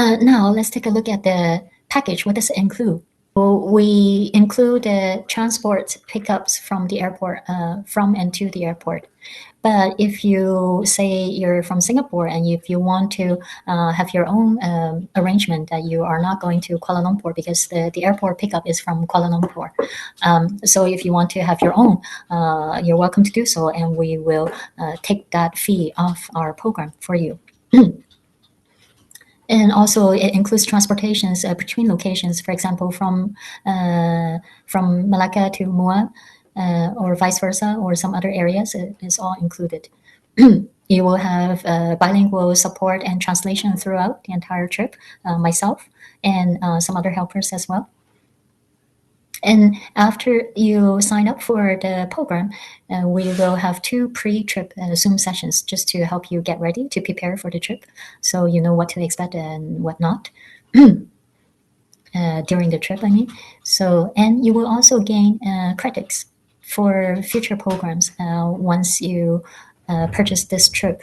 Now let's take a look at the package. What does it include? We include transport pickups from the airport, from and to the airport. But if you say you're from Singapore and if you want to have your own arrangement that you are not going to Kuala Lumpur because the airport pickup is from Kuala Lumpur. So if you want to have your own, you're welcome to do so, and we will take that fee off our program for you. And also, it includes transportations between locations. For example, from Malacca to Mua, or vice versa, or some other areas. It is all included. You will have bilingual support and translation throughout the entire trip. Myself and some other helpers as well. And after you sign up for the program, we will have 2 pre-trip Zoom sessions just to help you get ready to prepare for the trip, so you know what to expect and what not during the trip, I mean. So, and you will also gain credits for future programs once you purchase this trip.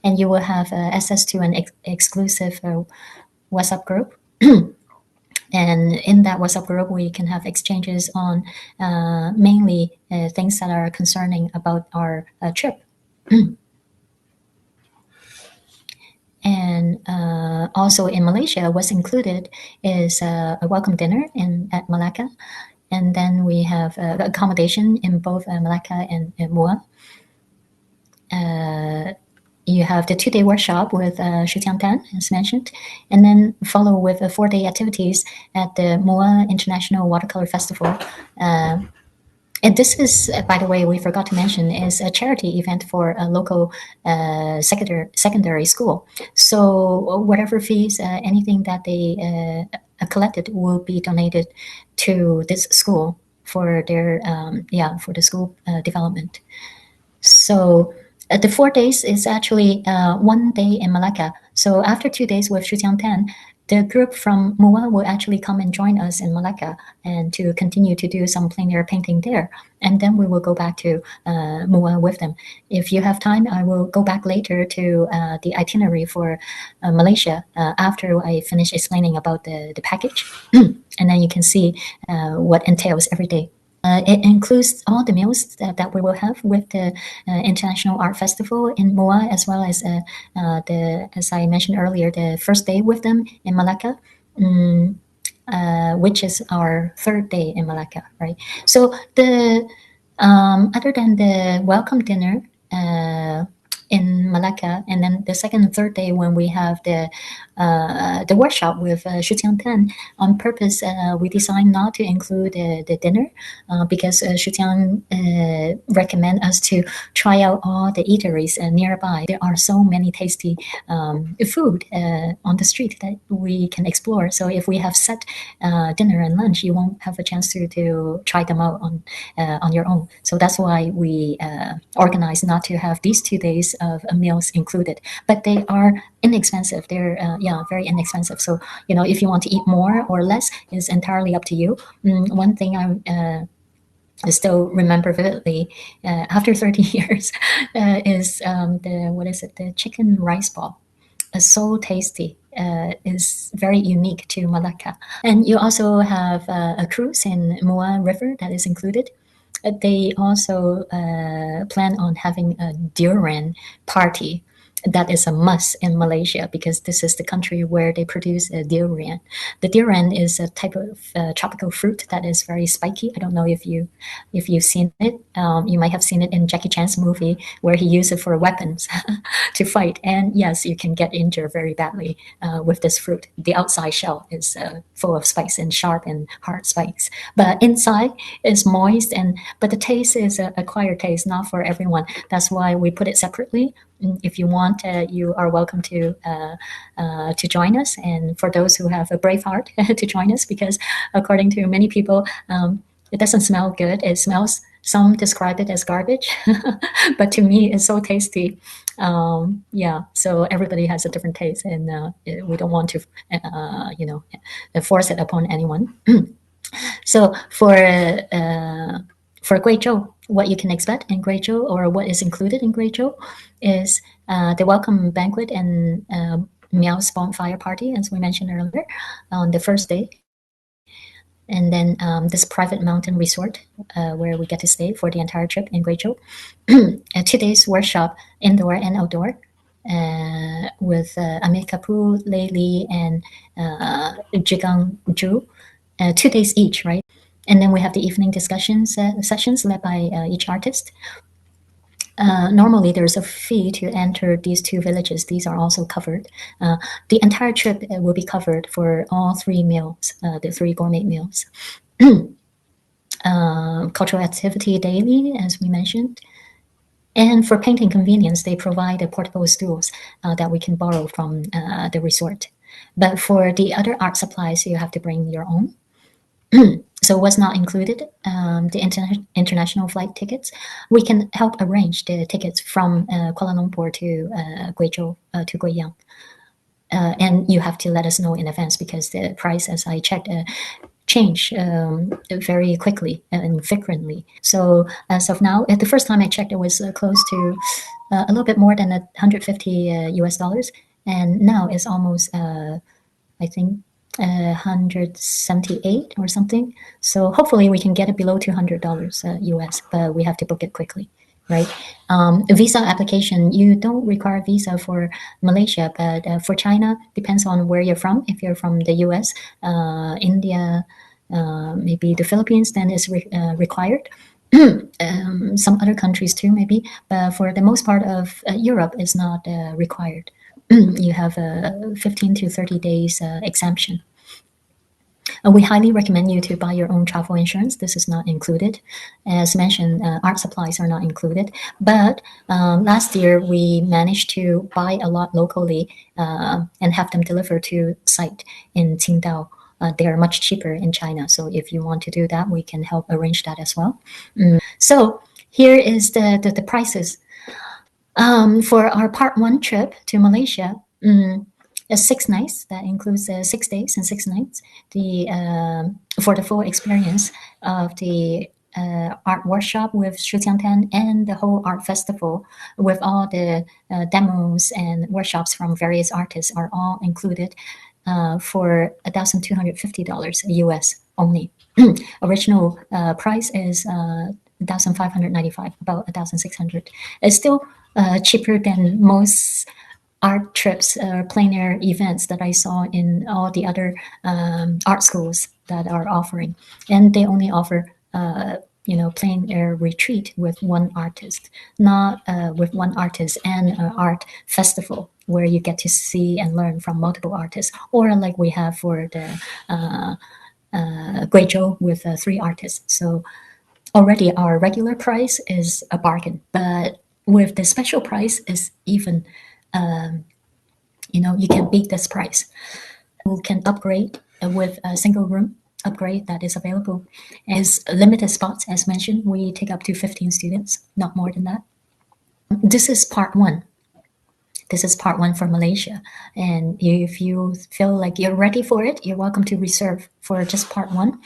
And you will have access to an exclusive WhatsApp group. And in that WhatsApp group, we can have exchanges on mainly things that are concerning about our trip. And also in Malaysia, what's included is a welcome dinner at Malacca. And then we have accommodation in both Malacca and Mua. You have the 2-day workshop with Shutiang Tan, as mentioned, and then follow with 4-day activities at the Mua International Watercolor Festival. And this is, by the way, we forgot to mention, is a charity event for a local secondary school. So whatever fees, anything that they collected will be donated to this school for their, for the school development. So the 4 days is actually 1 day in Malacca. So after 2 days with Shutiang Tan, the group from Mua will actually come and join us in Malacca and to continue to do some plein air painting there. And then we will go back to Mua with them. If you have time, I will go back later to the itinerary for Malaysia after I finish explaining about the package. And then you can see what entails every day. It includes all the meals that we will have with the International Art Festival in Moa, as well as as I mentioned earlier, the first day with them in Malacca, which is our 3rd day in Malacca, right? So the other than the welcome dinner in Malacca, and then the 2nd and 3rd day when we have the workshop with Shutiang Tan, on purpose we decided not to include the dinner because Shutiang recommend us to try out all the eateries nearby. There are so many tasty food on the street that we can explore. So if we have set dinner and lunch, you won't have a chance to try them out on your own. So that's why we organized not to have these 2 days of meals included, but they are inexpensive. They're very inexpensive. So if you want to eat more or less is entirely up to you. One thing I still remember vividly after 30 years is the chicken rice ball. So tasty. Is very unique to Malacca. And you also have a cruise in Mua River that is included. They also plan on having a durian party. That is a must in Malaysia because this is the country where they produce durian. The durian is a type of tropical fruit that is very spiky. I don't know if you've seen it. You might have seen it in Jackie Chan's movie where he used it for weapons to fight. And yes, you can get injured very badly with this fruit. The outside shell is full of spikes and sharp and hard spikes, but inside is moist. But the taste is an acquired taste, not for everyone. That's why we put it separately. If you want, you are welcome to join us, and for those who have a brave heart to join us, because according to many people, it doesn't smell good. It smells. Some describe it as garbage, but to me, it's so tasty. So everybody has a different taste, and we don't want to, force it upon anyone. So for Guizhou, what you can expect in Guizhou, or what is included in Guizhou, is the welcome banquet and Miao's bonfire party, as we mentioned earlier, on the first day. And then this private mountain resort where we get to stay for the entire trip in Guizhou. 2 days workshop, indoor and outdoor, with Amit Kapoor, Lei Li, and Jigang Zhu, 2 days each, right? And then we have the evening discussions sessions led by each artist. Normally, there's a fee to enter these 2 villages. These are also covered. The entire trip will be covered for all 3 meals, the 3 gourmet meals. Cultural activity daily, as we mentioned. And for painting convenience, they provide portable stools that we can borrow from the resort. But for the other art supplies, you have to bring your own. So what's not included? The international flight tickets. We can help arrange the tickets from Kuala Lumpur to Guizhou, to Guiyang. And you have to let us know in advance because the price, as I checked, change very quickly and frequently. So as of now, at the first time I checked, it was close to a little bit more than 150 US dollars, and now it's almost I think 178 or something. So hopefully we can get it below $200 US, but we have to book it quickly, right? Visa application, you don't require visa for Malaysia, but for China, depends on where you're from. If you're from the US, India, maybe the Philippines, then it's required. Some other countries too, maybe, but for the most part of Europe, is not required. You have a 15 to 30 days exemption. We highly recommend you to buy your own travel insurance. This is not included. As mentioned, art supplies are not included. But last year, we managed to buy a lot locally and have them delivered to site in Qingdao. They are much cheaper in China. So if you want to do that, we can help arrange that as well. So here is the prices. For our part 1 trip to Malaysia, 6 nights, that includes 6 days and 6 nights. For the full experience of the art workshop with Shuqiangtan and the whole art festival with all the demos and workshops from various artists are all included for $1,250 US only. Original price is $1,595, about $1,600. It's still cheaper than most art trips or plein air events that I saw in all the other art schools that are offering, and they only offer plein air retreat with one artist, not with one artist and an art festival where you get to see and learn from multiple artists, or like we have for the Guizhou with 3 artists. So already our regular price is a bargain, but with the special price is even you can beat this price. You can upgrade with a single room upgrade that is available. As limited spots, as mentioned, we take up to 15 students, not more than that. This is part 1. This is part 1 for Malaysia. And if you feel like you're ready for it, you're welcome to reserve for just part 1.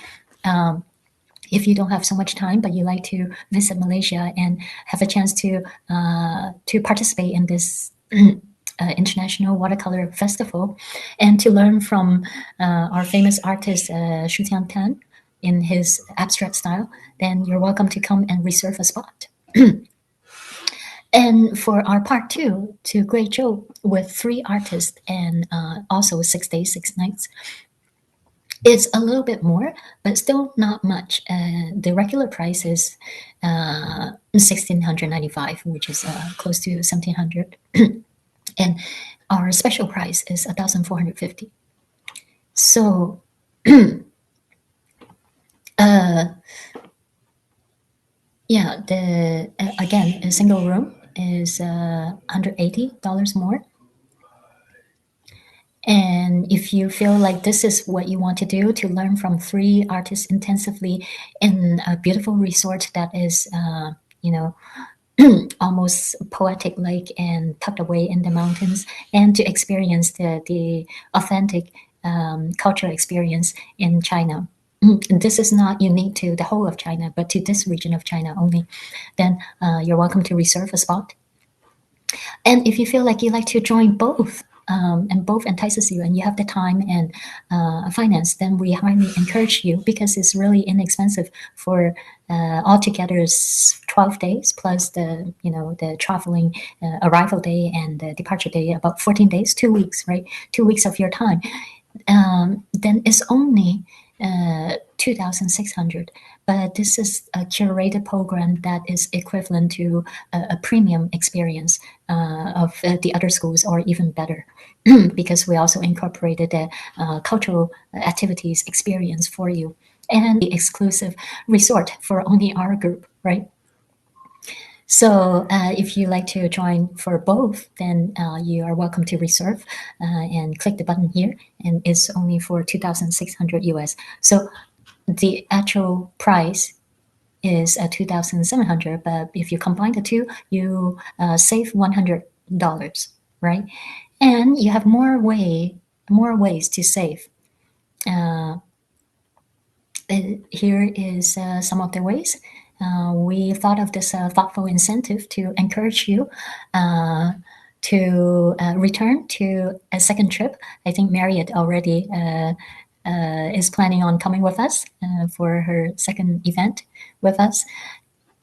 If you don't have so much time, but you like to visit Malaysia and have a chance to participate in this International Watercolor Festival and to learn from our famous artist Shu Tiantan in his abstract style, then you're welcome to come and reserve a spot. And for our part 2 to Guizhou with 3 artists and also 6 days, 6 nights, it's a little bit more, but still not much. The regular price is $1,695, which is close to $1,700. And our special price is $1,450. So, yeah, again, a single room is $180 more. And if you feel like this is what you want to do, to learn from 3 artists intensively in a beautiful resort that is, almost poetic-like and tucked away in the mountains, and to experience the authentic cultural experience in China. And this is not unique to the whole of China, but to this region of China only. Then you're welcome to reserve a spot. And if you feel like you like to join both, and both entices you, and you have the time and finance, then we highly encourage you, because it's really inexpensive for altogether is 12 days plus the traveling arrival day and the departure day, about 14 days, 2 weeks, right? 2 weeks of your time. Then it's only 2,600. But this is a curated program that is equivalent to a premium experience of the other schools, or even better, because we also incorporated the cultural activities experience for you, and the exclusive resort for only our group, right? So if you like to join for both, then you are welcome to reserve and click the button here, and it's only for 2,600 US. So the actual price is 2,700, but if you combine the two, you save $100, right? And you have more ways to save. Uh, Here is some of the ways. We thought of this thoughtful incentive to encourage you to return to a second trip. I think Marriott already is planning on coming with us for her second event with us.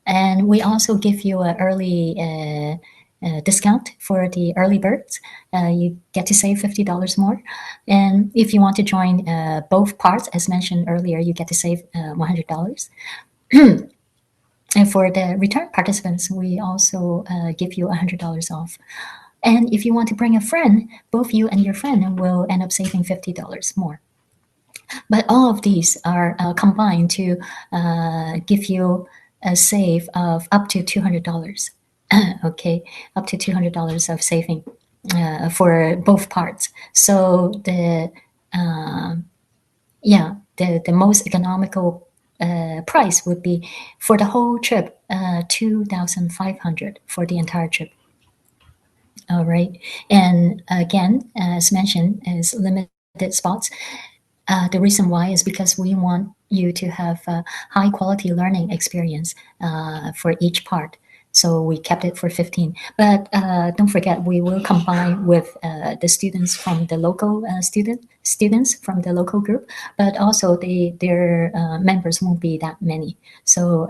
And we also give you an early discount for the early birds. You get to save $50 more. And if you want to join both parts, as mentioned earlier, you get to save $100. And for the return participants, we also give you $100 off. And if you want to bring a friend, both you and your friend will end up saving $50 more. But all of these are combined to give you a save of up to $200. Okay, up to $200 of saving for both parts. So the most economical price would be for the whole trip 2,500 for the entire trip. All right, and again, as mentioned, is limited spots. The reason why is because we want you to have a high quality learning experience for each part. So we kept it for 15. But don't forget, we will combine with the students from the local students from the local group, but also their members won't be that many. So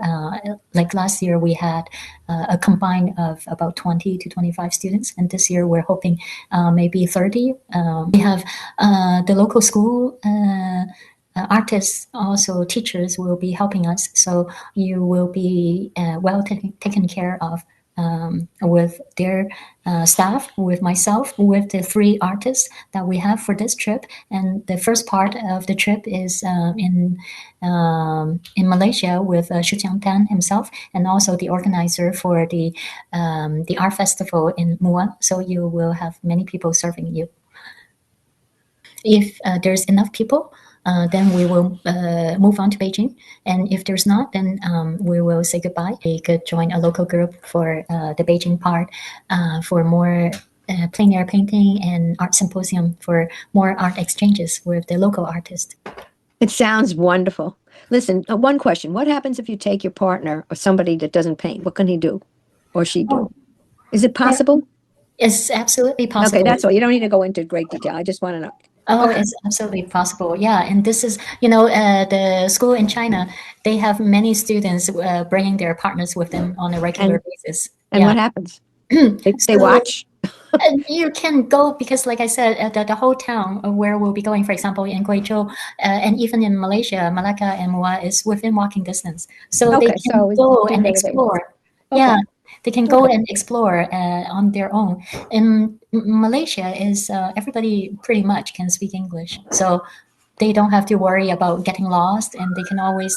like last year, we had a combine of about 20 to 25 students, and this year we're hoping maybe 30. We have the local school artists, also teachers will be helping us. So you will be well taken care of with their staff, with myself, with the three artists that we have for this trip. And the first part of the trip is in Malaysia with Shu Tan himself, and also the organizer for the art festival in Mua. So you will have many people serving you. If there's enough people, then we will move on to Beijing. And if there's not, then we will say goodbye. We could join a local group for the Beijing part for more plein air painting and art symposium for more art exchanges with the local artists. It sounds wonderful. Listen, one question. What happens if you take your partner or somebody that doesn't paint? What can he do or she do? Is it possible? It's absolutely possible. Okay, that's all. You don't need to go into great detail. I just want to know. Oh, it's absolutely possible. Yeah, and this is, the school in China. They have many students bringing their partners with them on a regular basis. And Yeah. what happens? They watch? And you can go because, like I said, the whole town where we'll be going, for example, in Guizhou, and even in Malaysia, Malacca and Mua is within walking distance. So they Okay, can so go do and whatever they explore. Okay. Yeah, they can go and explore on their own. In Malaysia, is everybody pretty much can speak English, so they don't have to worry about getting lost, and they can always,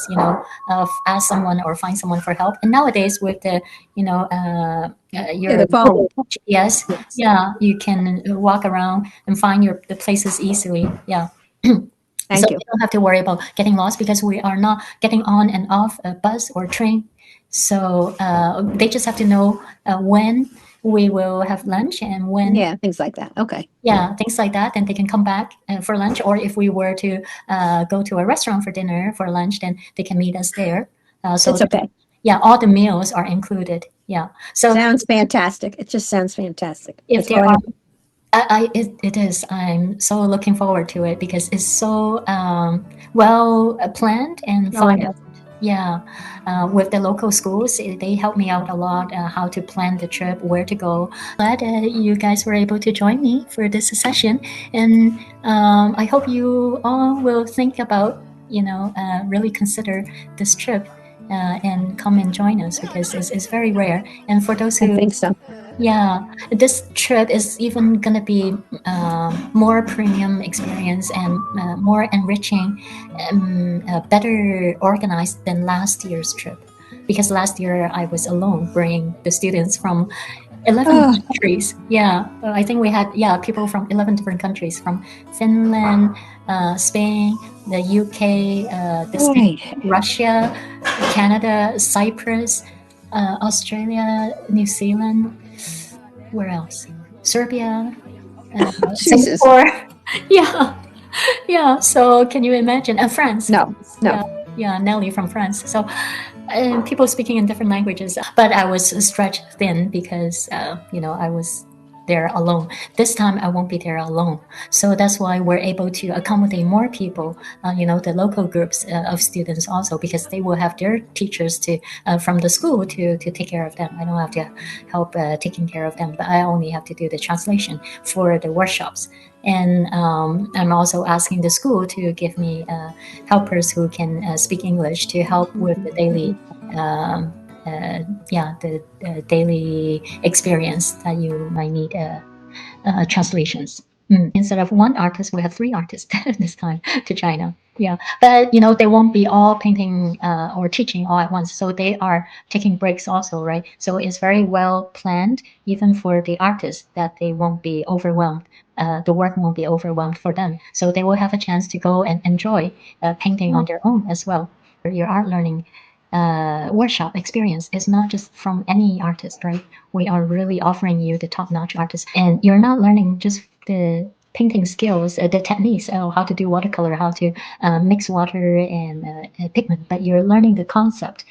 ask someone or find someone for help. And nowadays, with the, your the phone. GPS, yeah, you can walk around and find the places easily. Yeah. Thank So you. you don't have to worry about getting lost because we are not getting on and off a bus or train. So they just have to know when we will have lunch and when. Yeah, things like that. Okay. Yeah, things like that. Then they can come back for lunch. Or if we were to go to a restaurant for dinner for lunch, then they can meet us there. So It's okay. Yeah, all the meals are included. Yeah. So Sounds fantastic. It just sounds fantastic. if That's there all I are have. It is. I'm so looking forward to it because it's so well planned and Oh, I thought know. out. Yeah, with the local schools, they help me out a lot how to plan the trip, where to go. Glad you guys were able to join me for this session, and I hope you all will think about, really consider this trip and come and join us because it's very rare. And for those I who think so. yeah, this trip is even gonna be more premium experience and more enriching, better organized than last year's trip. Because last year I was alone, bringing the students from 11 Oh, countries. Yeah, I think we had people from 11 different countries, from Finland, Spain, the UK, the States, right. Russia, Canada, Cyprus, Australia, New Zealand, where else? Serbia, Jesus. Singapore. Yeah, yeah. So can you imagine? France. No, Yeah, no. yeah. Nelly from France. So people speaking in different languages. But I was stretched thin because I was there alone. This time I won't be there alone. So that's why we're able to accommodate more people. The local groups of students also, because they will have their teachers to from the school to take care of them. I don't have to help taking care of them, but I only have to do the translation for the workshops. And I'm also asking the school to give me helpers who can speak English to help with the daily um, the daily experience that you might need translations. Instead of one artist, we have three artists this time to China. Yeah, but they won't be all painting or teaching all at once. So they are taking breaks also, right? So it's very well planned, even for the artists, that they won't be overwhelmed. The work won't be overwhelmed for them. So they will have a chance to go and enjoy painting on their own as well. Your art learning workshop experience is not just from any artist, right? We are really offering you the top-notch artists, and you're not learning just the painting skills, the techniques, how to do watercolor, how to mix water and pigment, but you're learning the concept,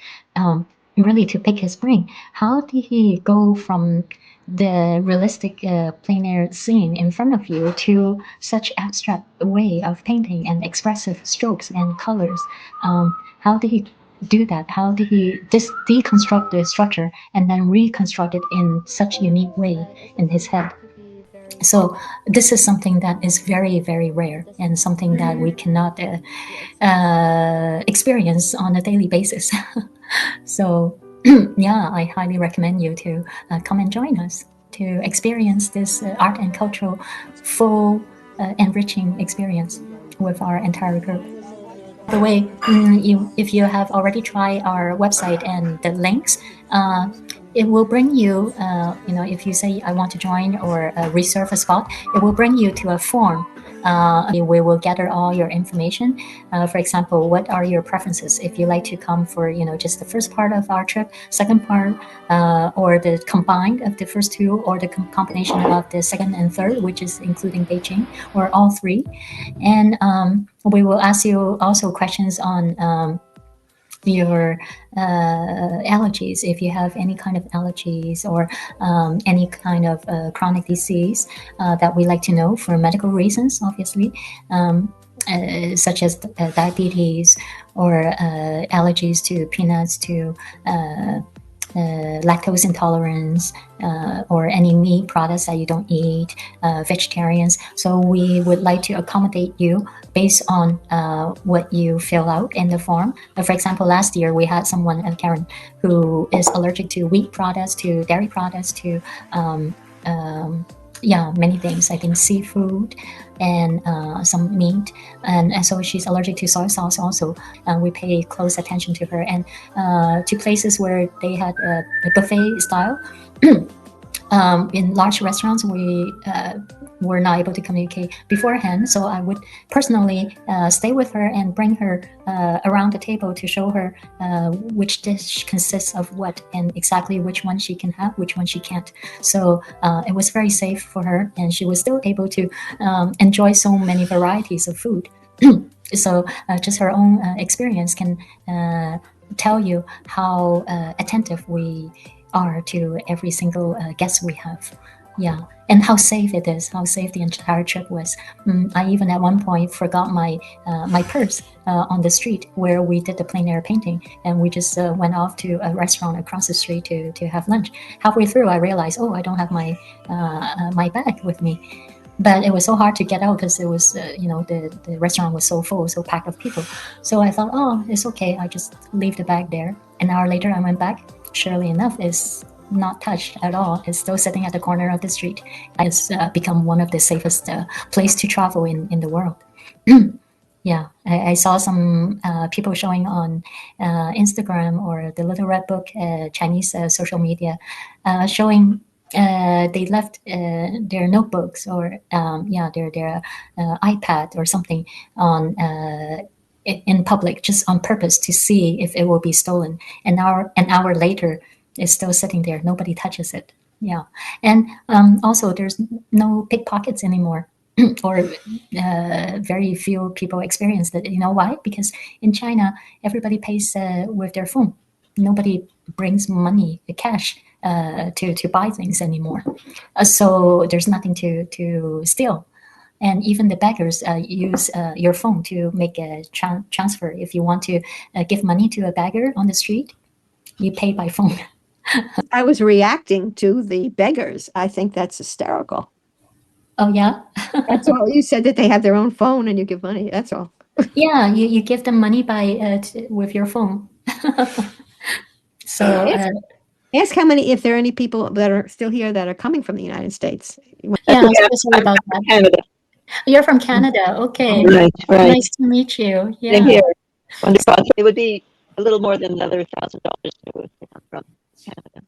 really to pick his brain. How did he go from the realistic plein air scene in front of you to such abstract way of painting and expressive strokes and colors? How did he do that? How did he deconstruct the structure and then reconstruct it in such a unique way in his head? So this is something that is very, very rare and something that we cannot experience on a daily basis. So yeah, I highly recommend you to come and join us to experience this art and cultural full enriching experience with our entire group. By the way, if you have already tried our website and the links, it will bring you, if you say I want to join or reserve a spot, it will bring you to a form. We will gather all your information. For example, what are your preferences? If you like to come for, just the first part of our trip, second part, or the combined of the first two, or the combination of the second and third, which is including Beijing, or all three. And we will ask you also questions on your allergies, if you have any kind of allergies or any kind of chronic disease that we like to know for medical reasons, obviously, such as diabetes or allergies to peanuts, to lactose intolerance, or any meat products that you don't eat, vegetarians. So we would like to accommodate you based on what you fill out in the form. For example, last year we had someone, Karen, who is allergic to wheat products, to dairy products, to many things. I think seafood and some meat, and so she's allergic to soy sauce also. We pay close attention to her, and to places where they had a buffet style. In large restaurants, we were not able to communicate beforehand. So I would personally stay with her and bring her around the table to show her which dish consists of what and exactly which one she can have, which one she can't. So it was very safe for her, and she was still able to enjoy so many varieties of food. So just her own experience can tell you how attentive we are to every single guest we have Yeah, and how safe it is, how safe the entire trip was. I even at one point forgot my purse on the street where we did the plein air painting, and we just went off to a restaurant across the street to have lunch. Halfway through, I realized, oh, I don't have my bag with me. But it was so hard to get out because it was, the restaurant was so full, so packed of people. So I thought, oh, it's okay. I just leave the bag there. An hour later, I went back. Surely enough, it's not touched at all. It's still sitting at the corner of the street. It's become one of the safest place to travel in the world. Yeah, I saw some people showing on Instagram or the Little Red Book, Chinese social media, showing they left their notebooks or their iPad or something on in public just on purpose to see if it will be stolen. An hour later, it's still sitting there. Nobody touches it. Yeah, and also there's no pickpockets anymore. Or very few people experience that. You know why? Because in China, everybody pays with their phone. Nobody brings money, cash, to buy things anymore. So there's nothing to steal. And even the beggars use your phone to make a transfer. If you want to give money to a beggar on the street, you pay by phone. I was reacting to the beggars. I think that's hysterical. Oh yeah, That's all. You said that they have their own phone and you give money. That's all. yeah. You give them money by with your phone. So Ask, ask how many, if there are any people that are still here that are coming from the United States. yeah, I'm Yeah, so sorry I'm about from that. Canada. You're from Canada. Okay. Right, right. Nice to meet you. Same Yeah. here. Wonderful. It would be a little more than another $1,000 to come from Canada.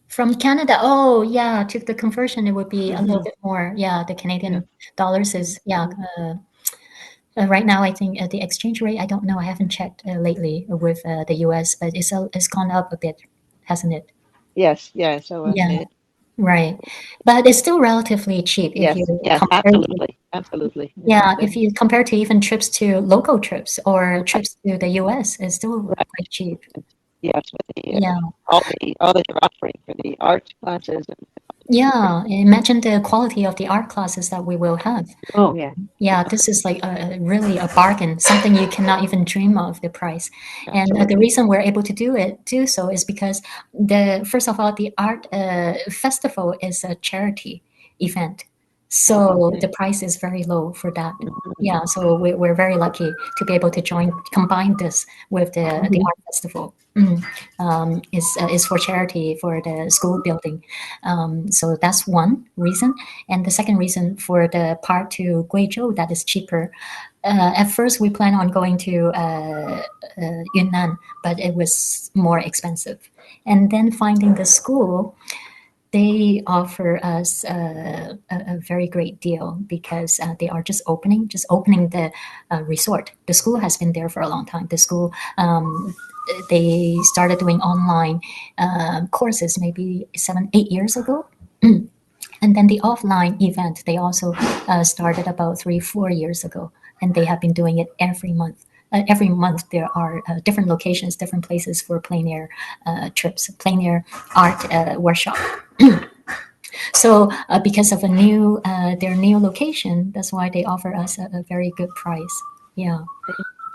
From Canada. Oh, yeah. To the conversion, it would be a little Mhm. bit more. Yeah. The Yeah. Canadian dollars is, yeah. Mhm. Right now, I think the exchange rate, I don't know. I haven't checked lately with the US, but it's gone up a bit, hasn't it? Yes, yeah. So Yeah. Right. But it's still relatively cheap if you yes, yes, compare to, absolutely, absolutely. yeah, if you compare to even trips to local trips or trips to the US, it's still Right. quite cheap. Yes, with the Yeah. all that you're offering for the art classes and Yeah. Imagine the quality of the art classes that we will have. Oh, yeah. Yeah, this is like really a bargain, something you cannot even dream of the price. And the absolutely. reason we're able to do so is because the first of all, the art festival is a charity event, so Mhm, the price is very low for that. mhm. Yeah, so we're very lucky to be able to combine this with the Mhm. art festival. Is for charity for the school building. So that's one reason. And the second reason for the part to Guizhou that is cheaper. At first, we plan on going to Yunnan, but it was more expensive. And then finding the school, they offer us a very great deal because they are just opening the resort. The school has been there for a long time. The school, they started doing online courses maybe 7, 8 years ago. And then the offline event, they also started about 3, 4 years ago, and they have been doing it every month. Every month, there are different locations, different places for plein air trips, plein air art workshop. So, because of their new location, that's why they offer us a very good price. Yeah.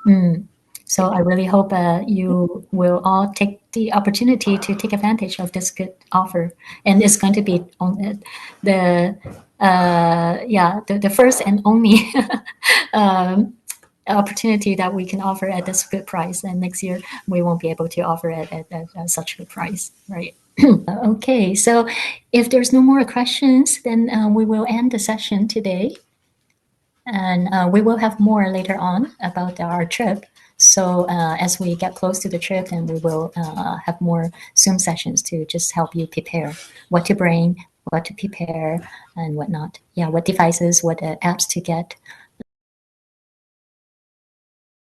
Mm. So I really hope you will all take the opportunity to take advantage of this good offer, and it's going to be on the the first and only um, opportunity that we can offer at this good price. And next year we won't be able to offer it at such a good price, right? Okay, so if there's no more questions, then we will end the session today. And we will have more later on about our trip. So as we get close to the trip, then we will have more Zoom sessions to just help you prepare what to bring, what to prepare, and whatnot. Yeah, what devices, what apps to get.